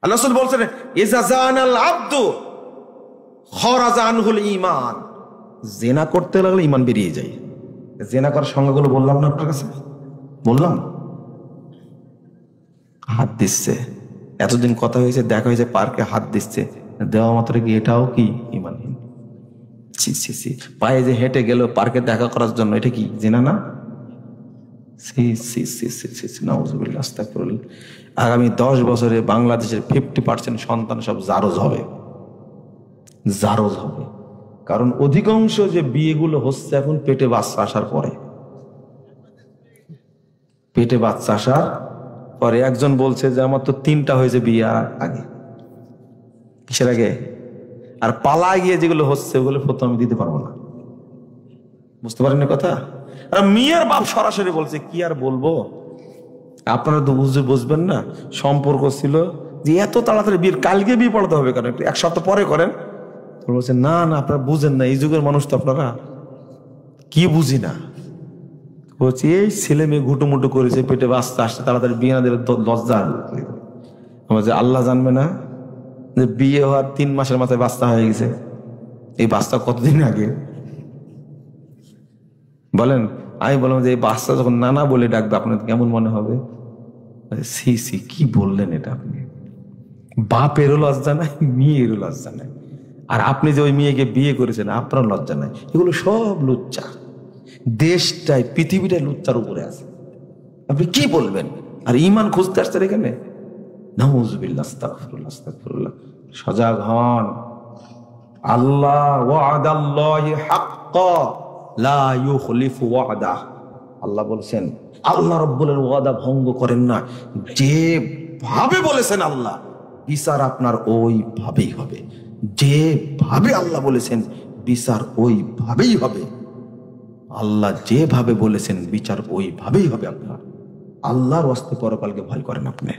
আল্লাহ রাসূল বলছেন ইজা জানাল আবদু খরাজা আনহুল ঈমান, জিনা করতে লাগলে ঈমান বেরিয়ে যায়। জিনা করার সংজ্ঞাগুলো বললাম না আপনার কাছে? বললাম। হাত দিচ্ছে, এতদিন কথা হয়েছে, দেখা হয়েছে, পার্কে হাত দিচ্ছে, দেওয়া মাত্র কি এটাও কি ঈমানহীন? ছি ছি ছি, পায়ে যে হেঁটে গেল পার্কে দেখা করার জন্য, এটা কি জিনা না? ছি ছি ছি ছি ছি ছি, নাউযুবিল্লাহ, আস্তাগফিরুল্লাহ। আগামী 10 বছরে বাংলাদেশের 50% সন্তান সব জারজ হবে, জারজ হবে। কারণ অধিকাংশ যে বিয়েগুলো হচ্ছে এখন পেটে বাচ্চা আসার পরে, পেটে বাচ্চা আসার পরে। একজন বলছে যে আমার তো 3টা হয়েছে বিয়ে আগে। কিসের আগে? আর পালা গিয়ে যেগুলো হচ্ছে ওগুলো প্রথম আমি দিতে পারবো না। বুঝতে পারেন কথা? আর মেয়ের বাপ সরাসরি বলছে, কি আর বলবো, আপনারা তো বুঝবেন না, সম্পর্ক ছিল যে এত তাড়াতাড়ি বিয়ের, কালকে বিয়ে পড়াতে হবে কেন, একটু 1 সপ্তাহ পরে করেন। বলছে না না, আপনারা বুঝেন না, এই যুগের মানুষ তো আপনারা, কি বুঝি না। বলছি এই ছেলে মেয়ে ঘুটুমুটু করেছে, পেটে বাচ্চা আসছে, তাড়াতাড়ি বিয়ে না দিলে লজ্জা। বলছে আল্লাহ জানবে না যে বিয়ে হওয়ার 3 মাসের মাথায় বাচ্চা হয়ে গেছে? এই বাচ্চা কতদিন আগে বলেন? আমি বললাম যে এই বাচ্চা যখন নানা বলে ডাকবে আপনার কেমন মনে হবে? সি সি, কি বললেন এটা আপনি? বাপেরও লজ্জা নাই, মেয়েরও লজ্জা নাই, আর আপনি যে ওই মেয়েকে বিয়ে করেছেন আপনার লজ্জা নাই। এগুলো সব লুচ্চা। দেশটাই, পৃথিবীটাই লুচ্চার উপরে আছে। আপনি কি বলবেন? আর ঈমান খুঁজতে আসছেন এখানে? নাউযুবিল্লাহ, আস্তাগফিরুল্লাহ, আস্তাগফিরুল্লাহ। সজাগ হন। আল্লাহ ওয়াদাল্লাহি হাক্কা লা ইউখলিফু ওয়াদা। আল্লাহ বলেছেন, আল্লাহ রাব্বুল ওয়াদা ভঙ্গ করেন না। যেভাবে বলেছেন আল্লাহ, বিচার আপনার ওই ভাবেই হবে। যেভাবে আল্লাহ বলেছেন বিচার ওই ভাবেই হবে। আল্লাহ যেভাবে বলেছেন বিচার ওই ভাবেই হবে আপনার। আল্লাহর ওয়াস্তে পরকালকে ভয় করেন আপনি।